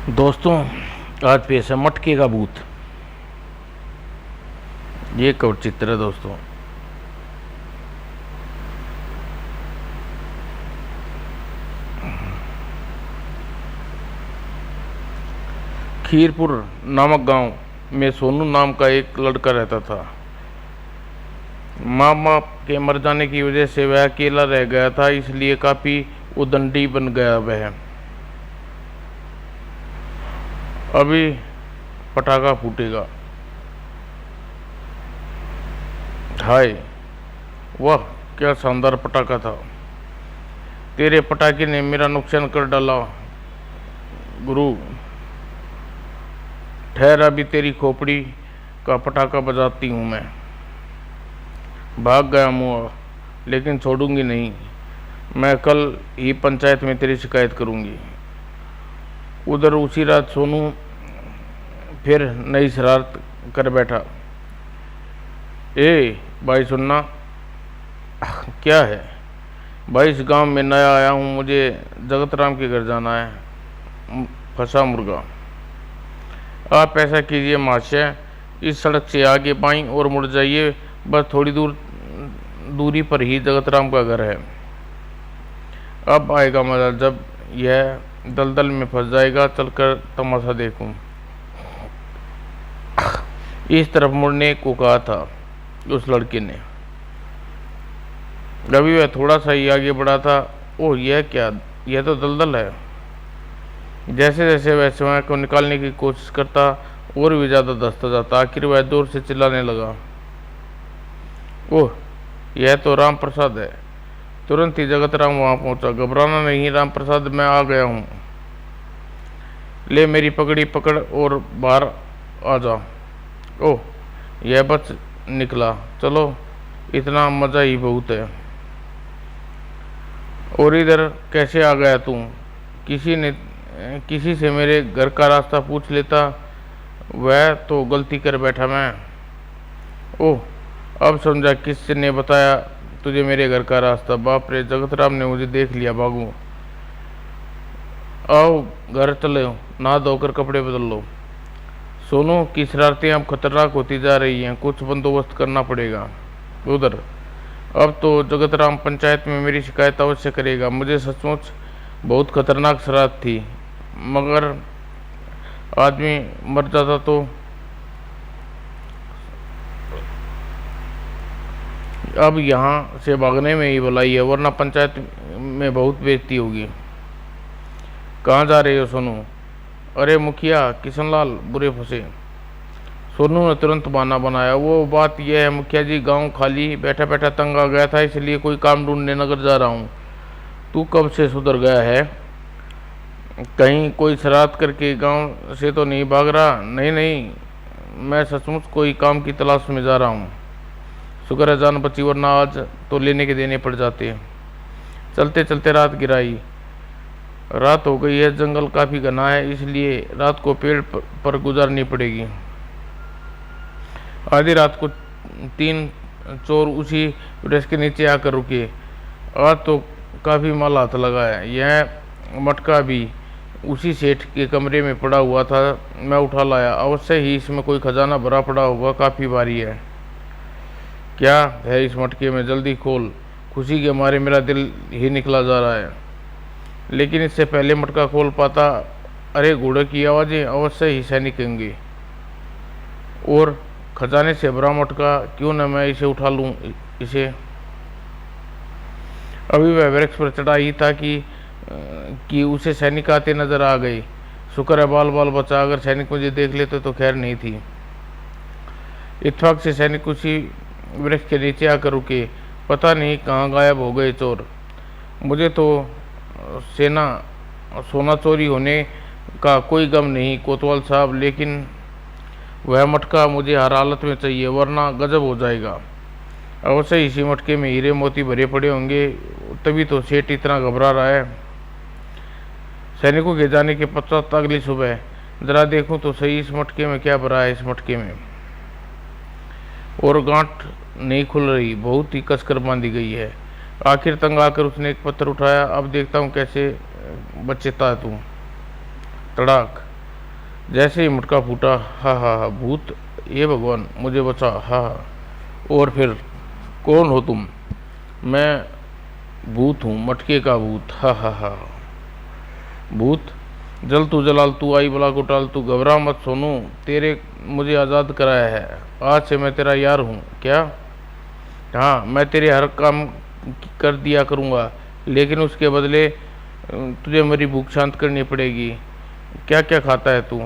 दोस्तों, आज पेश है मटके का भूत। ये कवच चित्र है दोस्तों। खीरपुर नामक गांव में सोनू नाम का एक लड़का रहता था। माँ बाप के मर जाने की वजह से वह अकेला रह गया था, इसलिए काफी उद्दंडी बन गया वह। अभी पटाखा फूटेगा। हाय, वाह क्या शानदार पटाखा था। तेरे पटाखे ने मेरा नुकसान कर डाला गुरु। ठहर, अभी तेरी खोपड़ी का पटाखा बजाती हूँ मैं। भाग गया मुआ, लेकिन छोड़ूंगी नहीं। मैं कल ही पंचायत में तेरी शिकायत करूंगी। उधर उसी रात सोनू फिर नई शरारत कर बैठा। ए भाई सुनना। क्या है भाई? इस गांव में नया आया हूँ, मुझे जगत राम के घर जाना है। फंसा मुर्गा। आप ऐसा कीजिए महाशय, इस सड़क से आगे बाईं और मुड़ जाइए, बस थोड़ी दूरी पर ही जगत राम का घर है। अब आएगा मजा जब यह दलदल में फंस जाएगा। चलकर तमाशा देखूं। इस तरफ मुड़ने को कहा था उस लड़के ने। अभी वह थोड़ा सा ही आगे बढ़ा था। ओह, यह क्या? यह तो दलदल है। जैसे जैसे वह स्वयं को निकालने की कोशिश करता, और भी ज्यादा धंसता जाता। आखिर वह जोर से चिल्लाने लगा। ओह, यह तो राम प्रसाद है। तुरंत ही जगत राम वहां पहुंचा। घबराना नहीं राम प्रसाद, मैं आ गया हूं। ले मेरी पगड़ी पकड़ और बाहर आ जा। ओह, यह बच निकला। चलो, इतना मजा ही बहुत है। और इधर कैसे आ गया तू? किसी से मेरे घर का रास्ता पूछ लेता। वह तो गलती कर बैठा मैं। ओह, अब समझा किसने ने बताया तुझे मेरे घर का रास्ता। बाप रे, जगत राम ने मुझे देख लिया। भागू। आओ घर चले, नहा धोकर कपड़े बदल लो। सोनू की शरारतें अब खतरनाक होती जा रही हैं, कुछ बंदोबस्त करना पड़ेगा। उधर अब तो जगत राम पंचायत में मेरी शिकायत अवश्य करेगा। मुझे सचमुच बहुत खतरनाक शरारत थी, मगर आदमी मर जाता तो। अब यहाँ से भागने में ही भलाई है, वरना पंचायत में बहुत बेइज्जती होगी। कहाँ जा रहे हो सोनू? अरे मुखिया किशनलाल बुरे फंसे। सोनू ने तुरंत बहाना बनाया। वो बात यह है मुखिया जी, गांव खाली बैठा बैठा तंग आ गया था, इसलिए कोई काम ढूंढने नगर जा रहा हूँ। तू कब से सुधर गया है? कहीं कोई शरारत करके गांव से तो नहीं भाग रहा? नहीं नहीं, मैं सचमुच कोई काम की तलाश में जा रहा हूँ। शुक्र है जान बची, वरना आज तो लेने के देने पड़ जाते। चलते चलते रात गिराई। रात हो गई है, जंगल काफी घना है, इसलिए रात को पेड़ पर गुजारनी पड़ेगी। आधी रात को 3 चोर उसी वृक्ष के नीचे आकर रुके। आज तो काफी माल हाथ लगा है। यह मटका भी उसी सेठ के कमरे में पड़ा हुआ था, मैं उठा लाया। अवश्य ही इसमें कोई खजाना भरा पड़ा होगा, काफी भारी है। क्या है इस मटके में? जल्दी खोल। खुशी के मारे मेरा दिल ही निकला जा रहा है, लेकिन इससे पहले मटका खोल पाता। अरे घोड़े की आवाज़ें, अवश्य ही सैनिक होंगे। और खजाने से भरा मटका, क्यों न मैं इसे उठा लूं इसे। अभी वह वृक्ष पर चढ़ा ही था कि उसे सैनिक आते नजर आ गए। शुक्र है बाल बाल बचा, अगर सैनिक मुझे देख लेते तो खैर नहीं थी। इत्तेफाक से सैनिक उसी वृक्ष के नीचे आकर रुके। पता नहीं कहाँ गायब हो गए चोर। मुझे तो सोना चोरी होने का कोई गम नहीं कोतवाल साहब, लेकिन वह मटका मुझे हर हालत में चाहिए, वरना गजब हो जाएगा। अवश्य इसी मटके में हीरे मोती भरे पड़े होंगे, तभी तो सेठ इतना घबरा रहा है। सैनिकों के जाने के पश्चात अगली सुबह जरा देखूं तो सही, इस मटके में क्या भरा है। इस मटके में और गांठ नहीं खुल रही, बहुत ही कसकर बांधी गई है। आखिर तंग आकर उसने एक पत्थर उठाया। अब देखता हूँ कैसे बचता है तू। तड़ाक। जैसे ही मटका फूटा, हा हा हा, भूत, ये भगवान मुझे बचा, हा हा। और फिर, कौन हो तुम? मैं भूत हूँ, मटके का भूत, हा हा हा। भूत, जल तू जलाल, तू आई बला को टाल, तू घबरा मत सोनू, तेरे मुझे आज़ाद कराया है, आज से मैं तेरा यार हूँ। क्या? हाँ, मैं तेरे हर काम कर दिया करूँगा, लेकिन उसके बदले तुझे मेरी भूख शांत करनी पड़ेगी। क्या क्या खाता है तू?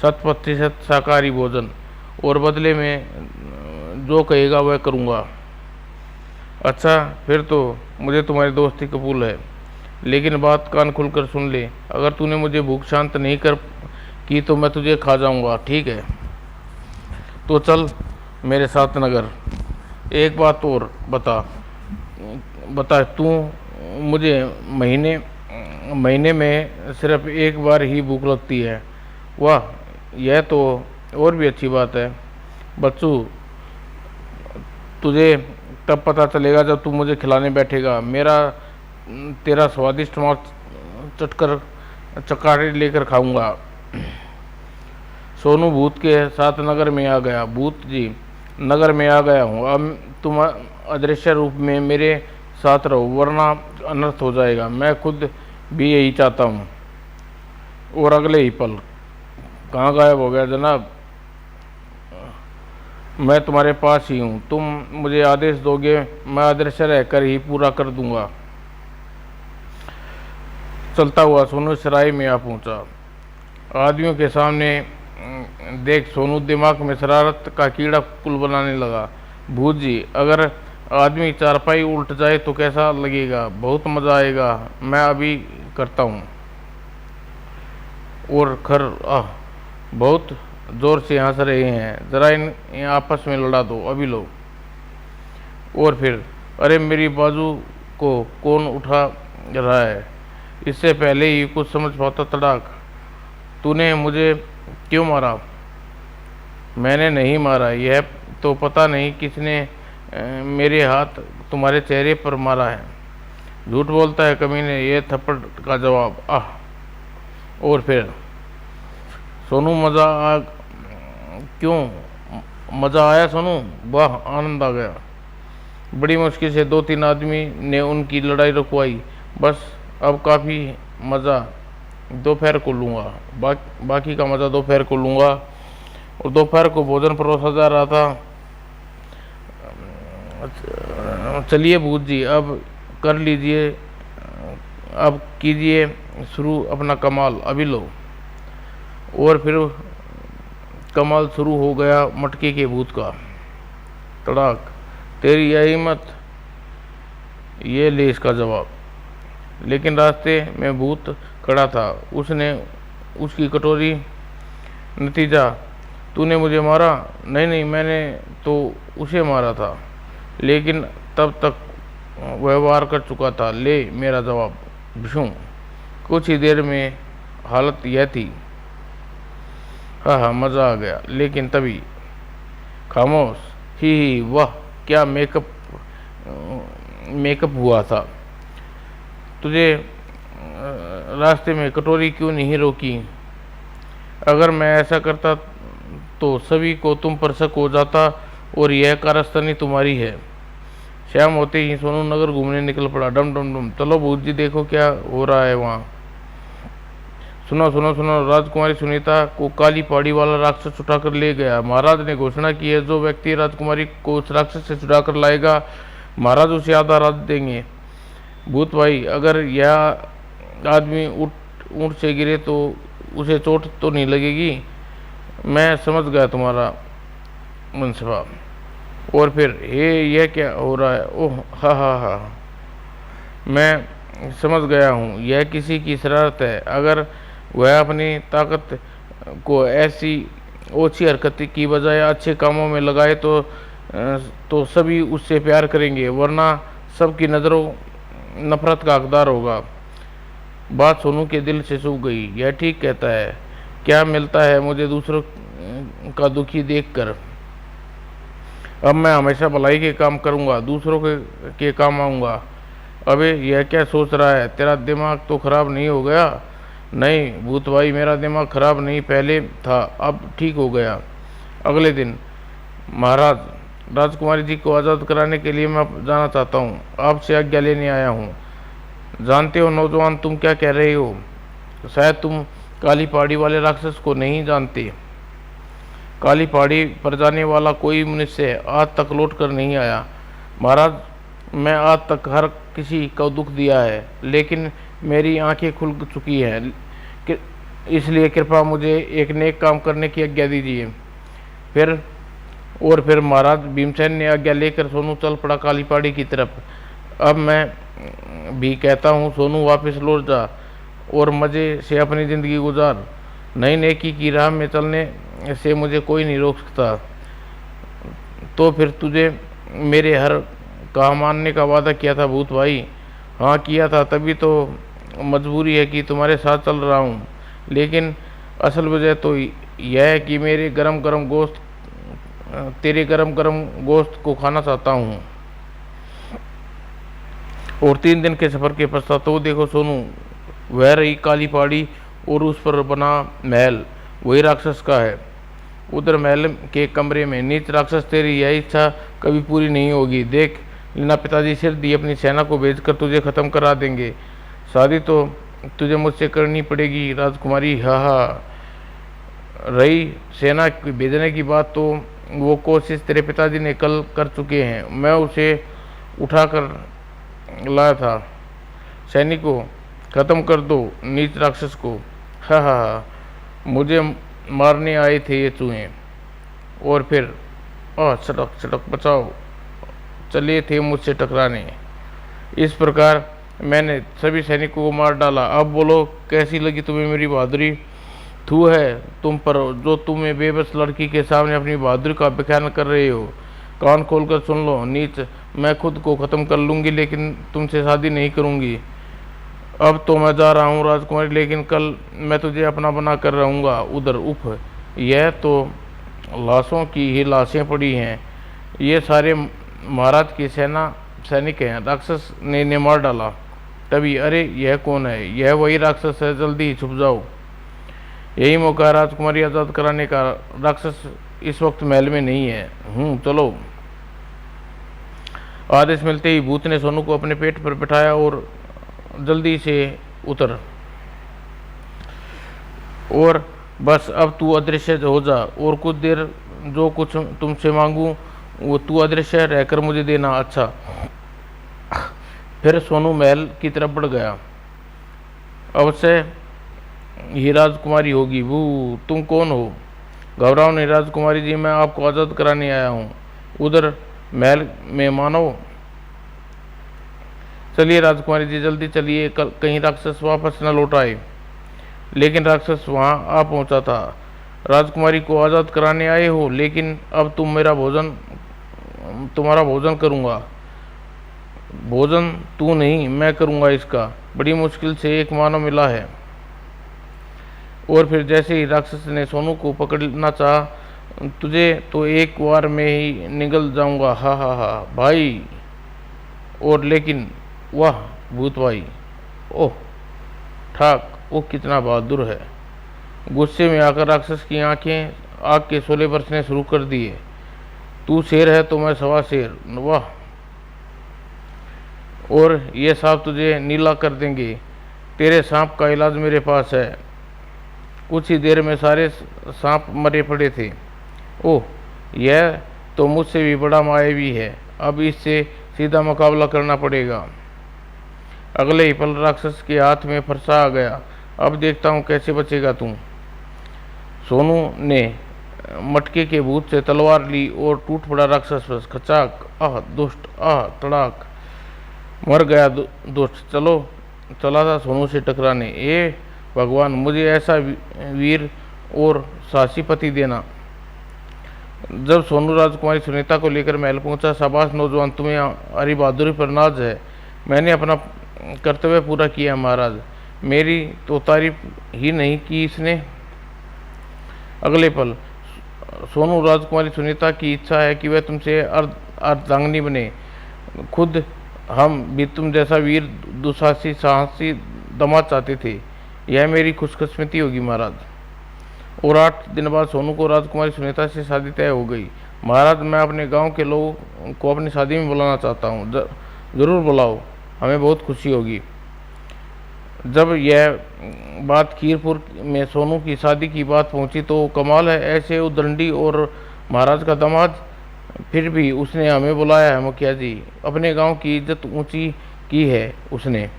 100% शाकाहारी भोजन, और बदले में जो कहेगा वह करूँगा। अच्छा, फिर तो मुझे तुम्हारी दोस्ती कबूल है, लेकिन बात कान खुलकर सुन ले, अगर तूने मुझे भूख शांत नहीं कर की तो मैं तुझे खा जाऊंगा, ठीक है? तो चल मेरे साथ नगर। एक बात और बता, बता तू, मुझे महीने महीने में सिर्फ एक बार ही भूख लगती है। वाह, यह तो और भी अच्छी बात है। बच्चू, तुझे तब पता चलेगा जब तू मुझे खिलाने बैठेगा। तेरा स्वादिष्ट मांस चटकर चकारे लेकर खाऊंगा। सोनू भूत के साथ नगर में आ गया। भूत जी, नगर में आ गया हूँ, अब तुम अदृश्य रूप में मेरे साथ रहो, वरना अनर्थ हो जाएगा। मैं खुद भी यही चाहता हूँ। और अगले ही पल कहाँ गायब हो गया? जनाब, मैं तुम्हारे पास ही हूँ, तुम मुझे आदेश दोगे, मैं अदृश्य रहकर ही पूरा कर दूंगा। चलता हुआ सोनू सराय में आ पहुंचा। आदमियों के सामने देख सोनू दिमाग में शरारत का कीड़ा कुल बनाने लगा। भूत जी, अगर आदमी चारपाई उल्ट जाए तो कैसा लगेगा? बहुत मज़ा आएगा, मैं अभी करता हूँ। और खर, बहुत जोर से हंस रहे हैं, ज़रा इन आपस में लड़ा दो, अभी लो। और फिर, अरे मेरी बाजू को कौन उठा रहा है? इससे पहले ही कुछ समझ पाता, तड़ाक, तूने मुझे क्यों मारा? मैंने नहीं मारा, यह तो पता नहीं किसने मेरे हाथ तुम्हारे चेहरे पर मारा है। झूठ बोलता है कमीने, ये थप्पड़ का जवाब, आह। और फिर, सोनू, क्यों मज़ा आया सोनू? वाह, आनंद आ गया। बड़ी मुश्किल से 2-3 आदमी ने उनकी लड़ाई रुकवाई। बस अब काफ़ी मज़ा दोपहर को लूँगा, बाकी का मज़ा दोपहर को लूँगा। और दोपहर को भोजन परोसा जा रहा था। चलिए भूत जी, अब कर लीजिए, अब कीजिए शुरू अपना कमाल, अभी लो। और फिर कमाल शुरू हो गया मटके के भूत का। तड़ाक, तेरी यह हिम्मत, ये ले इसका जवाब। लेकिन रास्ते में भूत खड़ा था, उसने उसकी कटोरी, नतीजा, तूने मुझे मारा? नहीं नहीं, मैंने तो उसे मारा था, लेकिन तब तक वह वार कर चुका था, ले मेरा जवाब। विष्णु, कुछ ही देर में हालत यह थी। हाँ हाँ, मज़ा आ गया, लेकिन तभी, खामोश, ही वाह, क्या मेकअप हुआ था। तुझे रास्ते में कटोरी क्यों नहीं रोकी? अगर मैं ऐसा करता तो सभी को तुम पर शक हो जाता, और यह कारस्तानी तुम्हारी है। शाम होते ही सोनू नगर घूमने निकल पड़ा। डम डम डम, चलो भूत जी, देखो क्या हो रहा है वहाँ। सुनो सुनो सुनो, राजकुमारी सुनीता को काली पहाड़ी वाला राक्षस छुड़ा कर ले गया। महाराज ने घोषणा की है, जो व्यक्ति राजकुमारी को उस राक्षस से छुड़ा कर लाएगा, महाराज उसे आधा राज्य देंगे। भूत भाई, अगर यह आदमी ऊँट से गिरे तो उसे चोट तो नहीं लगेगी? मैं समझ गया तुम्हारा मनसबा। और फिर, यह क्या हो रहा है? ओह, हा हा हा, मैं समझ गया हूँ, यह किसी की शरारत है। अगर वह अपनी ताकत को ऐसी ओछी हरकत की बजाय अच्छे कामों में लगाए तो सभी उससे प्यार करेंगे, वरना सबकी नज़रों नफरत का हकदार होगा। बात सोनू के दिल से छू गई। यह ठीक कहता है। क्या मिलता है मुझे दूसरों का दुखी देखकर? अब मैं हमेशा भलाई के काम करूंगा, दूसरों के काम आऊँगा। अबे, यह क्या सोच रहा है? तेरा दिमाग तो खराब नहीं हो गया? नहीं भूत भाई, मेरा दिमाग खराब नहीं पहले था, अब ठीक हो गया। अगले दिन, महाराज, राजकुमारी जी को आज़ाद कराने के लिए मैं जाना चाहता हूँ, आपसे आज्ञा लेने आया हूँ। जानते हो नौजवान, तुम क्या कह रहे हो? शायद तुम काली पहाड़ी वाले राक्षस को नहीं जानते। काली पहाड़ी पर जाने वाला कोई मनुष्य आज तक लौट कर नहीं आया। महाराज, मैं आज तक हर किसी को दुख दिया है, लेकिन मेरी आंखें खुल चुकी हैं, इसलिए कृपया मुझे एक नेक काम करने की आज्ञा दीजिए। फिर महाराज भीमसेन ने आज्ञा लेकर सोनू चल पड़ा काली पहाड़ी की तरफ। अब मैं भी कहता हूँ सोनू, वापस लौट जा और मज़े से अपनी ज़िंदगी गुजार। नई नेकी की राह में चलने से मुझे कोई नहीं रोक सकता। तो फिर तुझे मेरे हर कहा मानने का वादा किया था भूत भाई? हाँ किया था, तभी तो मजबूरी है कि तुम्हारे साथ चल रहा हूँ। लेकिन असल वजह तो यह है कि तेरे गरम गरम गोश्त को खाना चाहता हूँ। और 3 दिन के सफ़र के पश्चात तो देखो सोनू, वह रही काली पहाड़ी और उस पर बना महल वही राक्षस का है। उधर महल के कमरे में नीच राक्षस, तेरी यह इच्छा कभी पूरी नहीं होगी। देख लेना, पिताजी सिर दी अपनी सेना को भेजकर तुझे ख़त्म करा देंगे। शादी तो तुझे मुझसे करनी पड़ेगी राजकुमारी। हाँ हाँ, रही सेना भेजने की बात, तो वो कोशिश तेरे पिताजी ने कल कर चुके हैं। मैं उसे उठाकर लाया था। सैनिकों, ख़त्म कर दो नीच राक्षस को। हाँ हाँ हाँ, मुझे मारने आए थे ये चूहे, और फिर सड़क सड़क बचाओ चले थे मुझसे टकराने। इस प्रकार मैंने सभी सैनिकों को मार डाला। अब बोलो, कैसी लगी तुम्हें मेरी बहादुरी? थू है तुम पर, जो तुम्हें बेबस लड़की के सामने अपनी बहादुरी का बयान कर रहे हो। कान खोलकर सुन लो नीच, मैं खुद को ख़त्म कर लूँगी, लेकिन तुमसे शादी नहीं करूँगी। अब तो मैं जा रहा हूँ राजकुमारी, लेकिन कल मैं तुझे अपना बना कर रहूँगा। उधर उफ, यह तो लाशों की ही लाशें पड़ी हैं। ये सारे महाराज की सैनिक हैं। राक्षस ने इन्हें मार डाला। तभी, अरे यह कौन है? यह वही राक्षस है, जल्दी छुप जाओ, यही मौका है राजकुमारी आज़ाद कराने का। राक्षस इस वक्त महल में नहीं है। चलो। आदेश मिलते ही भूत ने सोनू को अपने पेट पर बिठाया और जल्दी से उतर, और बस अब तू अदृश्य हो जा, और कुछ देर जो कुछ तुमसे मांगूं वो तू अदृश्य रहकर मुझे देना। अच्छा। फिर सोनू महल की तरफ बढ़ गया। अवश्य ही राजकुमारी होगी। वो तुम कौन हो? घबराओ नहीं राजकुमारी जी, मैं आपको आज़ाद कराने आया हूँ। उधर महल में मानो। चलिए राजकुमारी जी, जल्दी चलिए, कहीं राक्षस वापस न लौट आए। लेकिन राक्षस वहाँ आ पहुँचा था। राजकुमारी को आज़ाद कराने आए हो, लेकिन अब तुम्हारा भोजन करूँगा। भोजन तू नहीं, मैं करूँगा इसका। बड़ी मुश्किल से एक मानव मिला है। और फिर जैसे ही राक्षस ने सोनू को पकड़ना चाहा, तुझे तो एक बार में ही निगल जाऊंगा। हा हा हा भाई। और लेकिन वाह भूत भाई, ओह ठाक, वो कितना बहादुर है। गुस्से में आकर राक्षस की आंखें आग के शोले बरसने शुरू कर दिए। तू शेर है तो मैं सवा शेर। वाह। और ये सांप तुझे नीला कर देंगे। तेरे सांप का इलाज मेरे पास है। कुछ ही देर में सारे सांप मरे पड़े थे। ओह, यह तो मुझसे भी बड़ा मायावी है। अब इससे सीधा मुकाबला करना पड़ेगा। अगले ही पल राक्षस के हाथ में फरसा आ गया। अब देखता हूँ कैसे बचेगा तू। सोनू ने मटके के भूत से तलवार ली और टूट पड़ा राक्षस पर। खचाक, आह दुष्ट, आह तड़ाक, मर गया दुष्ट। चला था सोनू से टकराने। ए भगवान, मुझे ऐसा वीर और साहसी पति देना। जब सोनू राजकुमारी सुनीता को लेकर महल पहुंचा, शाबाश नौजवान, तुम्हें हरी बहादुरी पर नाज है। मैंने अपना कर्तव्य पूरा किया महाराज। मेरी तो तारीफ ही नहीं की इसने। अगले पल, सोनू राजकुमारी सुनीता की इच्छा है कि वह तुमसे अर्धांगिनी बने। खुद हम भी तुम जैसा वीर दुसाहसी साहसी दामाद चाहते थे। यह मेरी खुशकिस्मती होगी महाराज। और 8 दिन बाद सोनू को राजकुमारी सुनीता से शादी तय हो गई। महाराज, मैं अपने गांव के लोगों को अपनी शादी में बुलाना चाहता हूँ। ज़रूर बुलाओ, हमें बहुत खुशी होगी। जब यह बात खीरपुर में सोनू की शादी की बात पहुंची तो कमाल है, ऐसे उद्दंडी और महाराज का दामाद, फिर भी उसने हमें बुलाया है मुखिया जी। अपने गांव की इज्जत ऊंची की है उसने।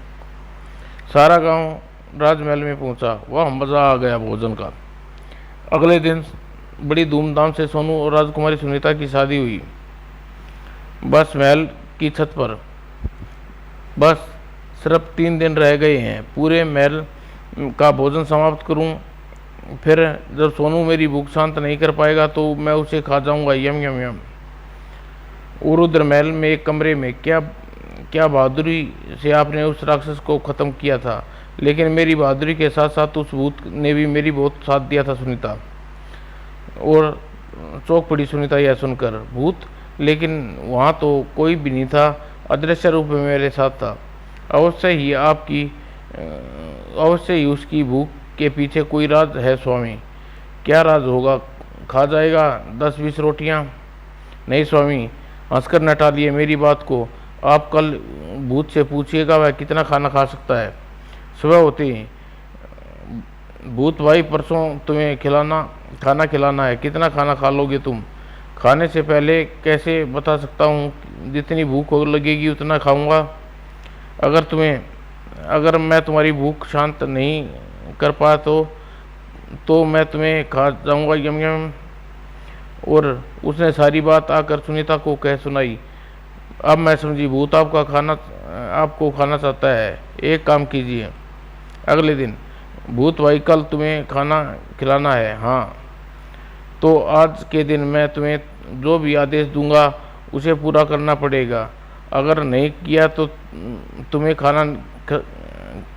सारा गांव राजमहल में पहुंचा। वह मज़ा आ गया भोजन का। अगले दिन बड़ी धूमधाम से सोनू और राजकुमारी सुनीता की शादी हुई। बस महल की छत पर। बस सिर्फ 3 दिन रह गए हैं, पूरे महल का भोजन समाप्त करूं। फिर जब सोनू मेरी भूख शांत नहीं कर पाएगा तो मैं उसे खा जाऊंगा। यम यम यम। और उधर महल में एक कमरे में क्या क्या बहादुरी से आपने उस राक्षस को ख़त्म किया था, लेकिन मेरी बहादुरी के साथ साथ उस भूत ने भी मेरी बहुत साथ दिया था सुनीता। और चौंक पड़ी सुनीता यह सुनकर। भूत? लेकिन वहाँ तो कोई भी नहीं था, अदृश्य रूप में मेरे साथ था। अवश्य ही उसकी भूख के पीछे कोई राज है स्वामी। क्या राज होगा? खा जाएगा 10-20 रोटियां? नहीं स्वामी, हंसकर न टालिए मेरी बात को। आप कल भूत से पूछिएगा वह कितना खाना खा सकता है। सुबह होते ही, भूत भाई परसों तुम्हें खाना खिलाना है। कितना खाना खा लोगे तुम? खाने से पहले कैसे बता सकता हूँ, जितनी भूख लगेगी उतना खाऊंगा। अगर मैं तुम्हारी भूख शांत नहीं कर पाया तो मैं तुम्हें खा जाऊंगा। यम यम। और उसने सारी बात आकर सुनीता को कह सुनाई। अब मैं समझी, भूत आपको खाना चाहता है। एक काम कीजिए, अगले दिन। भूत भाई, कल तुम्हें खाना खिलाना है? हाँ। तो आज के दिन मैं तुम्हें जो भी आदेश दूंगा उसे पूरा करना पड़ेगा। अगर नहीं किया तो तुम्हें खाना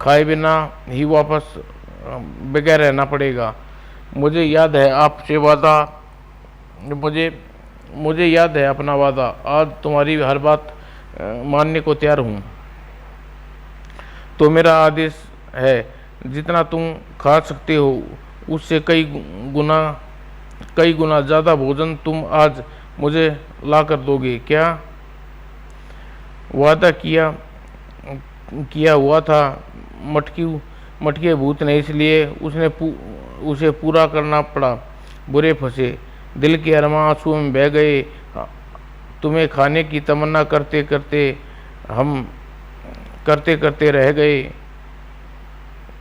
खाए बिना ही वापस बगैर रहना पड़ेगा। मुझे याद है मुझे याद है अपना वादा। आज तुम्हारी हर बात मानने को तैयार हूँ। तो मेरा आदेश है, जितना तुम खा सकते हो उससे कई गुना ज़्यादा भोजन तुम आज मुझे ला कर दोगे। क्या? वादा किया हुआ था। मटके भूत ने, इसलिए उसे पूरा करना पड़ा। बुरे फंसे। दिल के अरमां आंसुओं में बह गए। तुम्हें खाने की तमन्ना करते करते रह गए।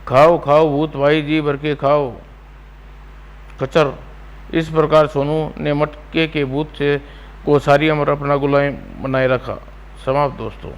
खाओ खाओ भूत भाई, जी भर के खाओ। कचर। इस प्रकार सोनू ने मटके के भूत को सारी उम्र अपना गुलाम बनाए रखा। समाप्त दोस्तों।